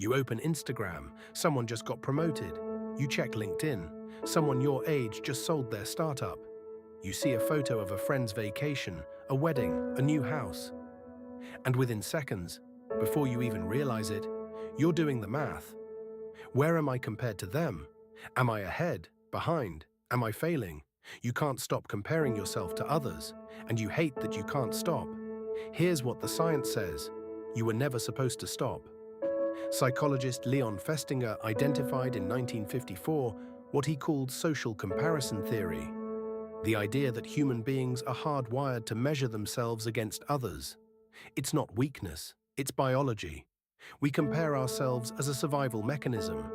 You open Instagram, someone just got promoted. You check LinkedIn, someone your age just sold their startup. You see a photo of a friend's vacation, a wedding, a new house. And within seconds, before you even realize it, you're doing the math. Where am I compared to them? Am I ahead, behind? Am I failing? You can't stop comparing yourself to others, and you hate that you can't stop. Here's what the science says: you were never supposed to stop. Psychologist Leon Festinger identified in 1954 what he called social comparison theory, the idea that human beings are hardwired to measure themselves against others. It's not weakness, it's biology. We compare ourselves as a survival mechanism.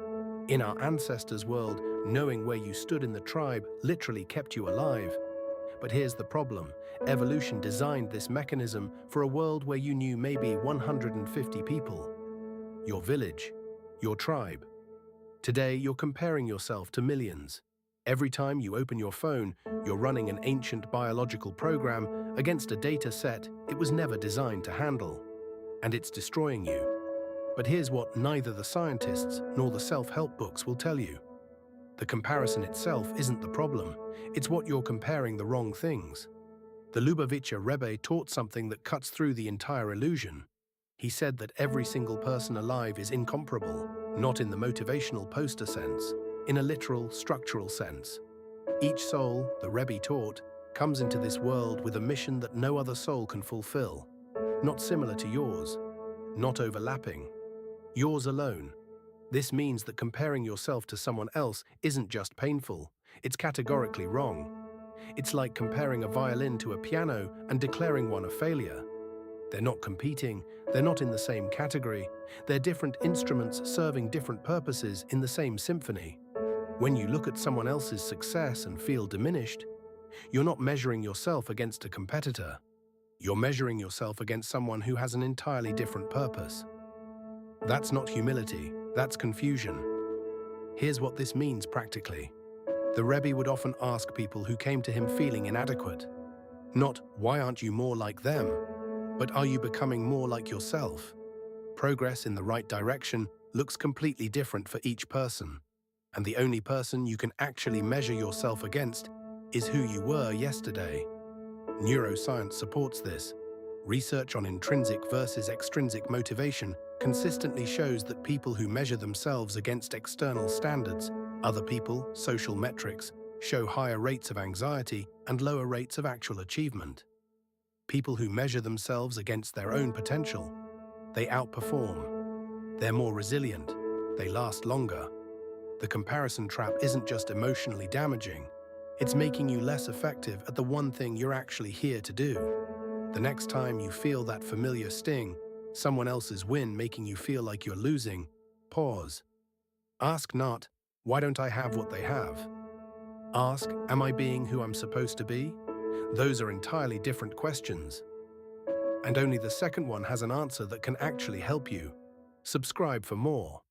In our ancestors' world, knowing where you stood in the tribe literally kept you alive. But here's the problem: evolution designed this mechanism for a world where you knew maybe 150 people. Your village, your tribe. Today, you're comparing yourself to millions. Every time you open your phone, you're running an ancient biological program against a data set it was never designed to handle. And it's destroying you. But here's what neither the scientists nor the self-help books will tell you. The comparison itself isn't the problem. It's what you're comparing the wrong things. The Lubavitcher Rebbe taught something that cuts through the entire illusion. He said that every single person alive is incomparable, not in the motivational poster sense, in a literal, structural sense. Each soul, the Rebbe taught, comes into this world with a mission that no other soul can fulfill. Not similar to yours, not overlapping. Yours alone. This means that comparing yourself to someone else isn't just painful, it's categorically wrong. It's like comparing a violin to a piano and declaring one a failure. They're not competing, they're not in the same category, they're different instruments serving different purposes in the same symphony. When you look at someone else's success and feel diminished, you're not measuring yourself against a competitor. You're measuring yourself against someone who has an entirely different purpose. That's not humility, that's confusion. Here's what this means practically. The Rebbe would often ask people who came to him feeling inadequate, not, "Why aren't you more like them?" but "Are you becoming more like yourself?" Progress in the right direction looks completely different for each person, and the only person you can actually measure yourself against is who you were yesterday. Neuroscience supports this. Research on intrinsic versus extrinsic motivation consistently shows that people who measure themselves against external standards, other people, social metrics, show higher rates of anxiety and lower rates of actual achievement. People who measure themselves against their own potential, they outperform. They're more resilient. They last longer. The comparison trap isn't just emotionally damaging. It's making you less effective at the one thing you're actually here to do. The next time you feel that familiar sting, someone else's win making you feel like you're losing, pause. Ask not, "Why don't I have what they have?" Ask, "Am I being who I'm supposed to be?" Those are entirely different questions. And only the second one has an answer that can actually help you. Subscribe for more.